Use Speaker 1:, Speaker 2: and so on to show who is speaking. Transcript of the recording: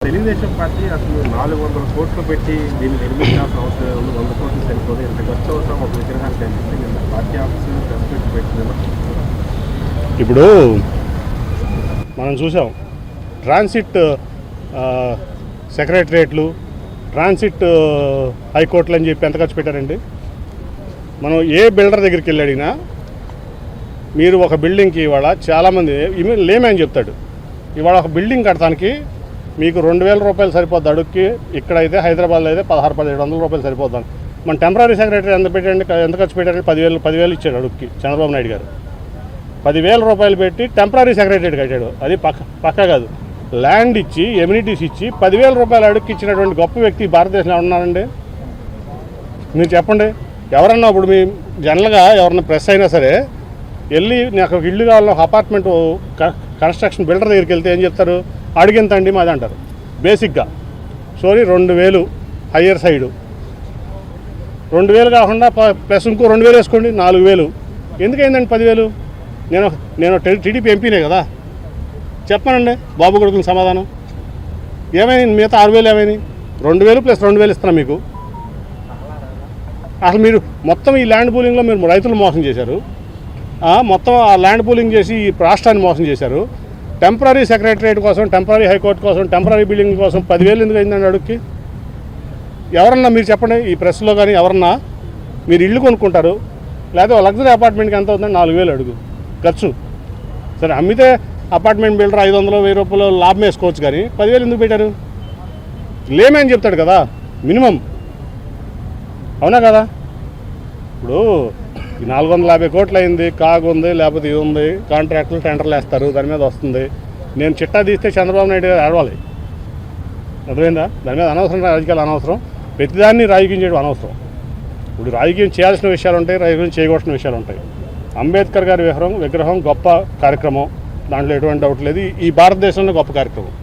Speaker 1: Telugu Desam party అసలు 400 కోట్లు పెట్టి దీన్ని నిర్మించాల్సిన అవసరం ఉంది, 100 కోట్లు సరిపోదు, ఇంత ఖర్చు అవసరం ఒక విగ్రహానికి అనిపిస్తే నిన్న పార్టీ ఆఫీసులో ప్రెస్ మీట్ పెట్టింది.
Speaker 2: ఇప్పుడు మనం చూసాం ట్రాన్సిట్ సెక్రటరియట్లు, ట్రాన్సిట్ హైకోర్టులు అని చెప్పి ఎంత ఖర్చు పెట్టారండి. మనం ఏ బిల్డర్ దగ్గరికి వెళ్ళి అడిగినా మీరు ఒక బిల్డింగ్కి ఇవాళ చాలామంది లేమని చెప్తాడు. ఇవాళ ఒక బిల్డింగ్ కడటానికి మీకు 2,000 రూపాయలు సరిపోద్ది అడుగుకి. ఇక్కడైతే హైదరాబాద్లో అయితే 16,000-1700 రూపాయలు సరిపోద్దాం. మన టెంపరీ సెక్రటరీ ఎంత పెట్టండి, ఎంత ఖర్చు పెట్టారండి? 10,000 ఇచ్చాడు అడుగుకి చంద్రబాబు నాయుడు గారు. 10,000 రూపాయలు పెట్టి టెంపరీ సెక్రటరీ కట్టాడు. అది పక్క కాదు, ల్యాండ్ ఇచ్చి ఎమ్యూనిటీస్ ఇచ్చి 10,000 రూపాయలు అడుగుకి ఇచ్చినటువంటి గొప్ప వ్యక్తి భారతదేశంలో ఉన్నారండి. మీరు చెప్పండి, ఎవరన్నా ఇప్పుడు మీ జనరల్గా ఎవరన్నా ప్రెస్ అయినా సరే వెళ్ళి నాకు ఒక ఇల్లు కావాలో ఒక అపార్ట్మెంట్ కన్స్ట్రక్షన్ బిల్డర్ దగ్గరికి వెళ్తే ఏం చెప్తారు? అడిగింతండి మాది అంటారు బేసిక్గా. సోరీ 2,000 హయ్యర్ సైడు, 2,000 కాకుండా ప్లస్ ఇంకో 2,000 వేసుకోండి, 4,000. ఎందుకైందండి 10,000? నేను టీడీపీ ఎంపీనే కదా, చెప్పానండి బాబు కొడుకుని సమాధానం. ఏమైంది మిగతా 6,000 ఏమైంది? 2,000 ప్లస్ 2,000 ఇస్తున్నా మీకు. అసలు మీరు మొత్తం ఈ ల్యాండ్ పూలింగ్లో మీరు రైతులు మోసం చేశారు, మొత్తం ఆ ల్యాండ్ పూలింగ్ చేసి ఈ రాష్ట్రాన్ని మోసం చేశారు. టెంపరీ సెక్రటరియట్ కోసం, టెంపరీ హైకోర్టు కోసం, టెంపరీ బిల్డింగ్ కోసం 10,000 ఎందుకు అయిందండి అడుగుకి? ఎవరన్నా మీరు చెప్పండి, ఈ ప్రెస్లో కానీ ఎవరన్నా మీరు ఇల్లు కొనుక్కుంటారు, లేకపోతే లగ్జరీ అపార్ట్మెంట్కి ఎంత అవుతుందండి? 4,000 అడుగు ఖర్చు. సరే అమ్మితే అపార్ట్మెంట్ బిల్డర్ 500-1000 రూపాయలు లాభం వేసుకోవచ్చు, కానీ 10,000 ఎందుకు పెట్టారు? లేమని చెప్తాడు కదా మినిమం, అవునా కదా? ఇప్పుడు 450 కోట్లు అయింది, కాగు ఉంది, లేకపోతే ఇది ఉంది, కాంట్రాక్టులు టెండర్లు వేస్తారు, దాని మీద వస్తుంది. నేను చిట్టా తీస్తే చంద్రబాబు నాయుడు గారు ఆడవాలి, అర్థమైందా? దాని మీద అనవసరం రాజకీయాలు అనవసరం, ప్రతిదాన్ని రాజకీయం చేయడం అనవసరం. ఇప్పుడు రాజకీయం చేయాల్సిన విషయాలు ఉంటాయి, రాజకీయం చేయకూడసిన విషయాలు ఉంటాయి. అంబేద్కర్ గారి విగ్రహం గొప్ప కార్యక్రమం, దాంట్లో ఎటువంటి డౌట్ లేదు. ఈ భారతదేశంలో గొప్ప కార్యక్రమం.